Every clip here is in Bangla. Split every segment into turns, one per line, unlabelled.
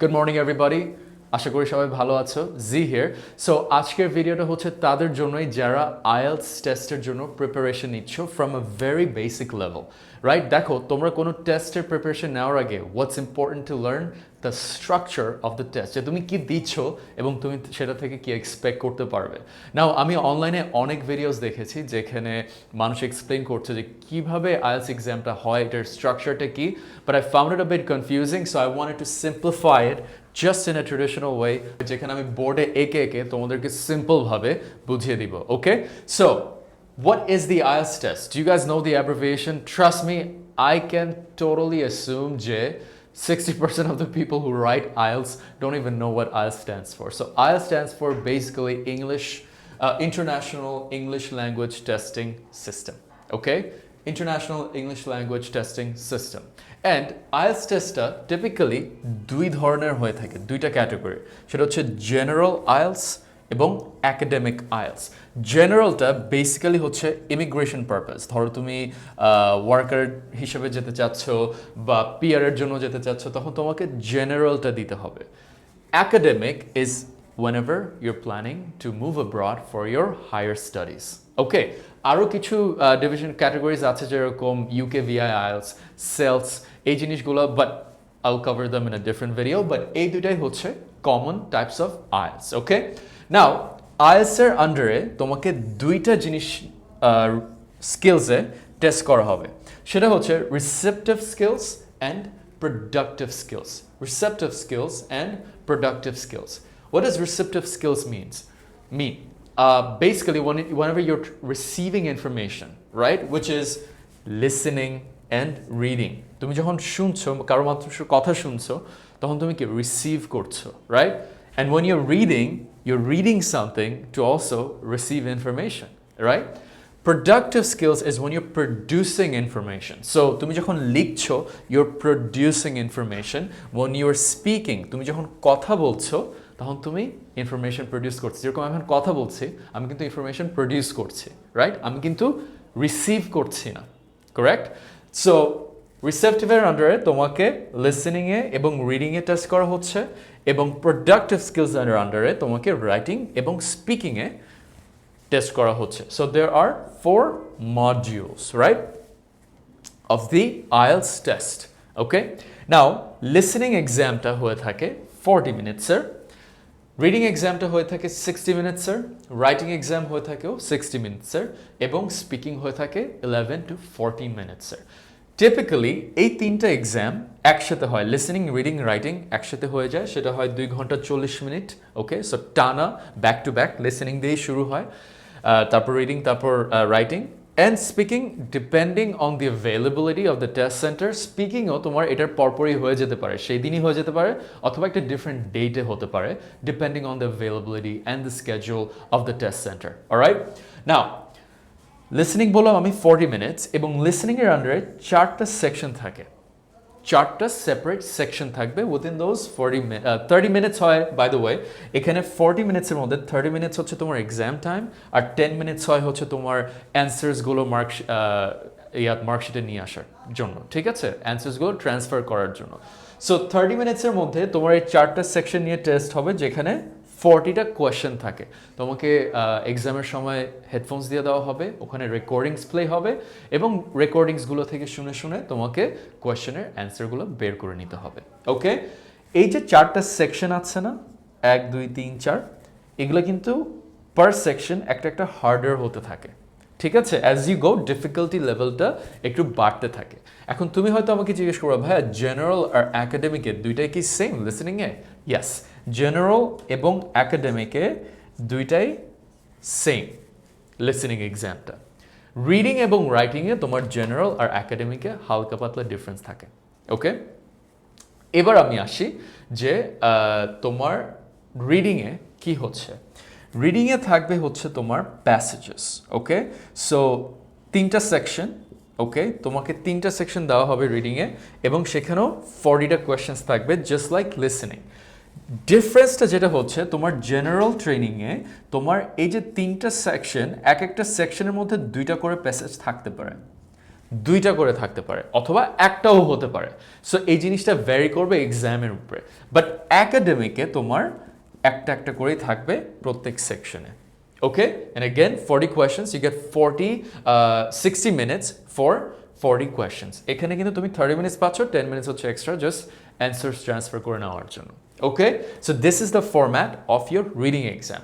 Good morning everybody. আশা করি সবাই ভালো আছো। জি হিয়ার। সো আজকের ভিডিওটা হচ্ছে তাদের জন্যই যারা আইএলটিএস টেস্টের জন্য প্রিপারেশন নিচ্ছ from a very basic level. Right, দেখো তোমরা কোনো টেস্টের প্রিপারেশন নেওয়ার আগে what's important to learn the structure of the test, যে তুমি কি দিচ্ছ এবং তুমি সেটা থেকে কি এক্সপেক্ট করতে পারবে। নাও আমি অনলাইনে অনেক ভিডিওস দেখেছি যেখানে মানুষ এক্সপ্লেন করছে যে কিভাবে আইএলটিএস এক্সামটা হয়, এটার স্ট্রাকচারটা কি, but I found it a bit confusing, so I wanted to simplify it just in a traditional way, যেখানে আমি বোর্ডে একে একে তোমাদেরকে সিম্পল ভাবে বুঝিয়ে দিব। ওকে, so what is the IELTS test? Do you guys know the abbreviation? Trust me, I can totally assume যে 60% of the people who write IELTS don't even know what IELTS stands for. So IELTS stands for basically International English Language Testing System. Okay, International English Language Testing System. And IELTS টেস্টটা টিপিক্যালি দুই ধরনের হয়ে থাকে, দুইটা ক্যাটাগরি। সেটা হচ্ছে জেনারেল আইএলটিএস এবং একাডেমিক আইএলটিএস। জেনারেলটা বেসিক্যালি হচ্ছে ইমিগ্রেশন পারপাস, ধরো তুমি ওয়ার্কার হিসেবে যেতে চাচ্ছ বা পিআরের জন্য যেতে চাচ্ছ, তখন তোমাকে জেনারেলটা দিতে হবে। Academic is whenever you're planning to move abroad for your higher studies. ওকে, আরও কিছু ডিভিশন ক্যাটাগরিজ আছে যেরকম ইউকে ভিআই আইএলটিএস, সেলস, এই জিনিসগুলো, but I will cover them in a different video. But এই দুটাই হচ্ছে কমন টাইপস অফ আইএলটিএস। ওকে, নাও আইএলটিএসের আন্ডারে তোমাকে দুইটা জিনিস স্কিলসে টেস্ট করা হবে। সেটা হচ্ছে receptive skills and productive skills. Receptive skills and productive skills. What does receptive skills mean? Basically, whenever you're receiving information, right, which is listening and reading. তুমি যখন শুনছো, কারো মাত্র কথা শুনছো, তখন তুমি কি রিসিভ করছো, right? And when you're reading something to also receive information, right? Productive skills is when you're producing information. So তুমি যখন লিখছো, you're producing information. When you're speaking, তুমি যখন কথা বলছো, তখন তুমি ইনফরমেশন প্রডিউস করছি। যেরকম আমি এখন কথা বলছি, আমি কিন্তু ইনফরমেশন প্রডিউস করছি, রাইট? আমি কিন্তু রিসিভ করছি না, কারেক্ট? সো রিসেপটিভের আন্ডারে তোমাকে লিসেনিংয়ে এবং রিডিংয়ে টেস্ট করা হচ্ছে, এবং প্রোডাক্টিভ স্কিলসের আন্ডারে তোমাকে রাইটিং এবং স্পিকিংয়ে টেস্ট করা হচ্ছে। So there are 4 modules, right, of the IELTS test. Okay, now listening examটা হয়ে থাকে 40 minutes-এর, রিডিং এক্সামটা হয়ে থাকে 60 মিনিটসের, রাইটিং এক্সাম হয়ে থাকেও 60 মিনিটসের, এবং স্পিকিং হয়ে থাকে 11 to 14 মিনিটসের। টিপিক্যালি এই তিনটা এক্সাম একসাথে হয়, লিসেনিং, রিডিং, রাইটিং একসাথে হয়ে যায়, সেটা হয় 2 ঘন্টা 40 মিনিট। ওকে, সো টানা ব্যাক টু ব্যাক লিসেনিং দিয়েই শুরু হয়, তারপর রিডিং, তারপর writing and speaking. Depending on the availability of the test centre, স্পিকিংও তোমার এটার পরপরই হয়ে যেতে পারে, সেই দিনই হয়ে যেতে পারে, অথবা একটা ডিফারেন্ট ডেটে হতে পারে, depending on the availability and the schedule of the test centre. Alright, now listening বললাম আমি 40 মিনিটস, এবং লিসেনিংয়ের আন্ডারে 4টা সেকশন থাকে, 4টা সেপারেট সেকশন থাকবে উইদিন দোজ 30 মিনিটস হয়। বাই দ্য ওয়ে, এখানে 40 মিনিটসের মধ্যে 30 মিনিটস হচ্ছে তোমার এক্সাম টাইম, আর 10 মিনিটস হয় হচ্ছে তোমার অ্যান্সার্সগুলো মার্কশিটে নিয়ে আসার জন্য, ঠিক আছে, অ্যান্সার্সগুলো ট্রান্সফার করার জন্য। সো 30 মিনিটসের মধ্যে তোমার এই 4টা সেকশন নিয়ে টেস্ট হবে, যেখানে 40টা কোয়েশ্চেন থাকে। তোমাকে এক্সামের সময় হেডফোনস দিয়ে দেওয়া হবে, ওখানে রেকর্ডিংস প্লে হবে, এবং রেকর্ডিংসগুলো থেকে শুনে শুনে তোমাকে কোয়েশ্চেনের অ্যান্সারগুলো বের করে নিতে হবে। ওকে, এই যে 4টা সেকশন আছে না, 1 2 3 4, এগুলো কিন্তু পার সেকশন একটা একটা হার্ডার হতে থাকে, ঠিক আছে? অ্যাজ ইউ গো ডিফিকাল্টি লেভেলটা একটু বাড়তে থাকে। এখন তুমি হয়তো আমাকে জিজ্ঞেস করো, ভাইয়া জেনারেল আর একাডেমিকের দুইটাই কি সেম লিসেনিংয়ে? ইয়েস, জেনারেল এবং একাডেমিকে দুইটাই সেম লিসেনিং এক্সামটা। রিডিং এবং রাইটিংয়ে তোমার জেনারেল আর একাডেমিকে হালকা পাতলা ডিফারেন্স থাকে। ওকে, এবার আমি আসি যে তোমার রিডিংয়ে কি হচ্ছে। রিডিংয়ে থাকবে হচ্ছে তোমার প্যাসেজেস। ওকে, সো 3টা সেকশন। ওকে, তোমাকে 3টা সেকশন দেওয়া হবে রিডিংয়ে, এবং সেখানেও 40টা কোয়েশ্চেন্স থাকবে, জাস্ট লাইক লিসেনিং। ডিফারেন্সটা যেটা হচ্ছে, তোমার জেনারেল ট্রেনিংয়ে তোমার এই যে 3টা সেকশন, এক একটা সেকশনের মধ্যে 2টা করে প্যাসেজ থাকতে পারে, দুইটা করে থাকতে পারে অথবা একটাও হতে পারে। সো এই জিনিসটা ভ্যারি করবে এক্সামের উপরে, বাট একাডেমিকে তোমার একটা একটা করেই থাকবে প্রত্যেক সেকশনে। ওকে, and again 40 questions, you get 60 minutes for 40 questions। এখানে কিন্তু তুমি 30 minutes পাচ্ছ, 10 minutes হচ্ছে এক্সট্রা জাস্ট অ্যান্সার্স ট্রান্সফার করে নেওয়ার জন্য। Okay, so this is the format of your reading exam.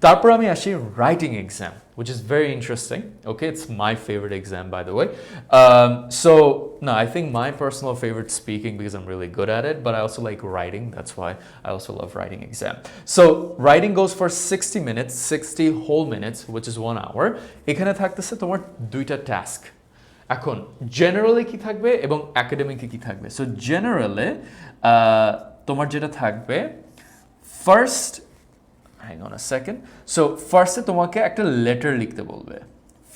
তারপর আমি আসি writing exam, which is very interesting. Okay, it's my favorite exam, by the way. So, no, I think my personal favorite speaking because I'm really good at it, but I also like writing. That's why I also love writing exam. So, writing goes for 60 minutes, 60 whole minutes, which is 1 hour. এখানে থাকতেছে তোমার দুইটা টাস্ক। এখন জেনারেলি কি থাকবে এবং একাডেমিকে কি থাকবে? সো জেনারেলে তোমার যেটা থাকবে, first, hang on a second. So ফার্স্টে তোমাকে একটা লেটার লিখতে বলবে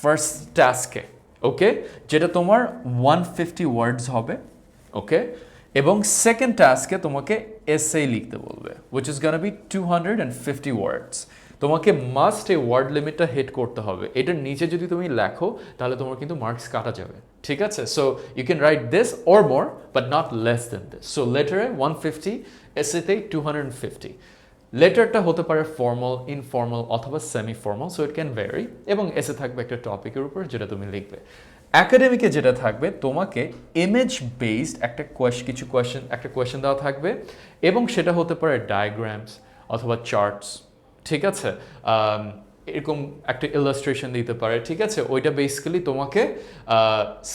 ফার্স্ট টাস্কে, ওকে, যেটা তোমার 150 ওয়ার্ডস হবে, ওকে, এবং সেকেন্ড টাস্কে তোমাকে এসে লিখতে বলবে which is gonna be 250 ওয়ার্ডস। তোমাকে মাস্ট এই ওয়ার্ড লিমিটটা হিট করতে হবে। এটার নিচে যদি তুমি লেখো তাহলে তোমার কিন্তু মার্কস কাটা যাবে, ঠিক আছে? So you can write this or more but not less than this. So লেটারে 150, এসেতে 250। লেটারটা হতে পারে ফর্মাল, ইনফর্মাল অথবা semi formal, so it can vary, এবং এসে থাকবে একটা টপিকের উপর যেটা তুমি লিখবে। একাডেমিকে যেটা থাকবে, তোমাকে ইমেজ বেসড একটা কোয়েশ্চেন দেওয়া থাকবে, এবং সেটা হতে পারে ডায়াগ্রামস অথবা চার্টস, ঠিক আছে, এরকম একটা ইলাস্ট্রেশন দিতে পারে, ঠিক আছে? ওইটা বেসিক্যালি তোমাকে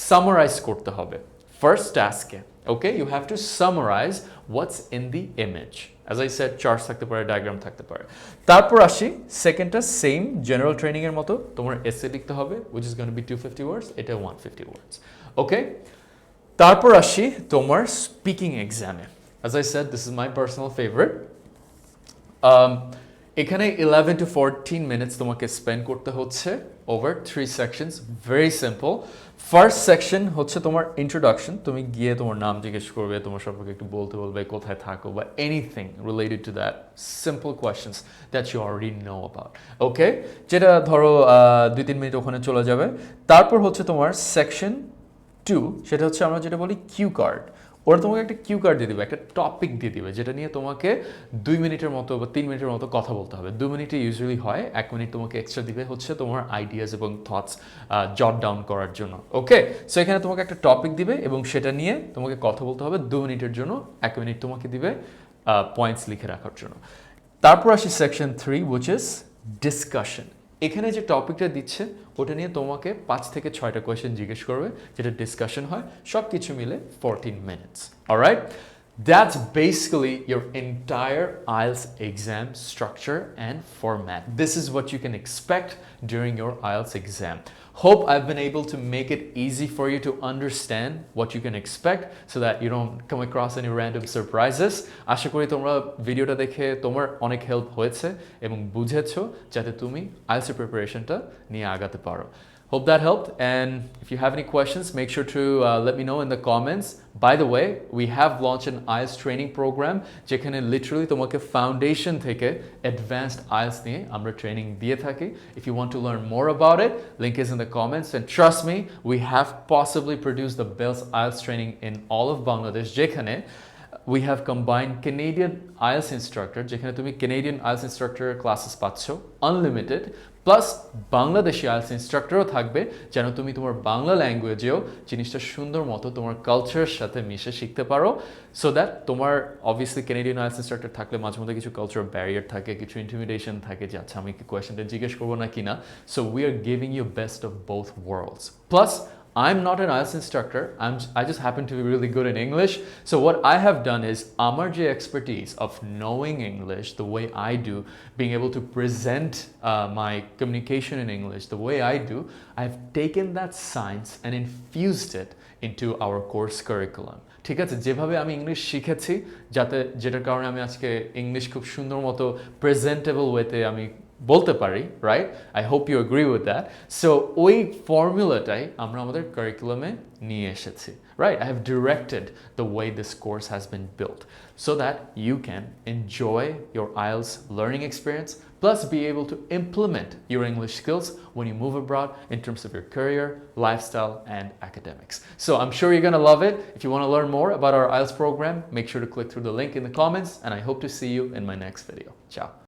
সামারাইজ করতে হবে ফার্স্ট টাস্কে। Okay, you have to summarise what's in the image. As I said, charts থাকতে পারে, ডায়াগ্রাম থাকতে পারে। তারপর আসি সেকেন্ডটা, সেম জেনারেল ট্রেনিংয়ের মতো তোমার এসে লিখতে হবে which is going to be 250 words, এটা 150 words। ওকে, তারপর আসি তোমার স্পিকিং এক্সামে। As I shed, this is my personal favourite. এখানে 11 to 14 minutes তোমাকে স্পেন্ড করতে হচ্ছে over 3 sections. Very simple. First section হচ্ছে তোমার ইন্ট্রোডাকশন। তুমি গিয়ে তোমার নাম জিজ্ঞেস করবে, তোমার সম্পর্কে একটু বলতে বলবে, কোথায় থাকো বা anything related to that simple questions that you already know about. Okay, যেটা ধরো 2-3 মিনিট ওখানে চলে যাবে। তারপর হচ্ছে তোমার সেকশন 2, সেটা হচ্ছে আমরা যেটা বলি কিউ কার্ড। ওরা তোমাকে একটা কিউ কার্ড দিয়ে দিবে, একটা টপিক দিয়ে দিবে, যেটা নিয়ে তোমাকে 2 মিনিটের মতো বা 3 মিনিটের মতো কথা বলতে হবে। 2 মিনিটে ইউজুয়ালি হয়, 1 মিনিট তোমাকে এক্সট্রা দিবে হচ্ছে তোমার আইডিয়াস এবং থটস জট ডাউন করার জন্য। ওকে, সো এখানে তোমাকে একটা টপিক দিবে এবং সেটা নিয়ে তোমাকে কথা বলতে হবে 2 মিনিটের জন্য। 1 মিনিট তোমাকে দিবে পয়েন্টস লিখে রাখার জন্য। তারপর আসি সেকশন 3, which is ডিসকাশন। এখানে যে টপিকটা দিচ্ছে ওটা নিয়ে তোমাকে 5 থেকে 6টা কোয়েশ্চেন জিজ্ঞেস করবে, যেটা ডিসকাশন হয়। সব কিছু মিলে 14 minutes। Alright, that's basically your entire IELTS exam structure and format. This is what you can expect during your IELTS exam. Hope I've been able to make it easy for you to understand what you can expect so that you don't come across any random surprises. আশা করি তোমরা ভিডিওটা দেখে তোমার অনেক হেল্প হয়েছে এবং বুঝেছো যাতে তুমি IELTS প্রিপারেশনটা নিয়ে আগাতে পারো। Hope that helped, and if you have any questions, make sure to let me know in the comments. By the way, we have launched an IELTS training program যেখানে literally তোমাকে foundation থেকে advanced IELTS নিয়ে আমরা training দিয়ে থাকি. If you want to learn more about it, link is in the comments, and trust me, we have possibly produced the best IELTS training in all of Bangladesh যেখানে we have combined Canadian IELTS instructor, যেখানে তুমি Canadian IELTS instructor classes পাচ্ছ unlimited, প্লাস বাংলাদেশি আইএলটিএস ইনস্ট্রাক্টরও থাকবে যেন তুমি তোমার বাংলা ল্যাঙ্গুয়েজেও জিনিসটা সুন্দর মতো তোমার কালচারের সাথে মিশে শিখতে পারো, সো দ্যাট তোমার অবভিয়াসলি ক্যানাডিয়ান আইএলটিএস ইনস্ট্রাক্টর থাকলে মাঝে মধ্যে কিছু কালচারাল ব্যারিয়ার থাকে, কিছু ইন্টিমিডেশন থাকে যে আচ্ছা আমি কি কোয়েশ্চেনটা জিজ্ঞেস করবো না কিনা। So we are giving you best of both worlds. Plus I'm not an IELTS instructor. I just happen to be really good in English. So what I have done is আমার যে expertise of knowing English the way I do, being able to present my communication in English the way I do, I've taken that science and infused it into our course curriculum. ঠিক আছে, যেভাবে আমি ইংলিশ শিখেছি যেটার কারণে আমি আজকে ইংলিশ খুব সুন্দর মতো প্রেজেন্টেবল ওয়েতে আমি বলতে পারি, right? I hope you agree with that. So ওই ফর্মুলাটাই আমরা আমাদের কারিকুলামে নিয়ে এসেছি, right? I have directed the way this course has been built so that you can enjoy your IELTS learning experience plus be able to implement your English skills when you move abroad in terms of your career, lifestyle, and academics. So I'm sure you're going to love it. If you want to learn more about our IELTS program, make sure to click through the link in the comments, and I hope to see you in my next video. Ciao.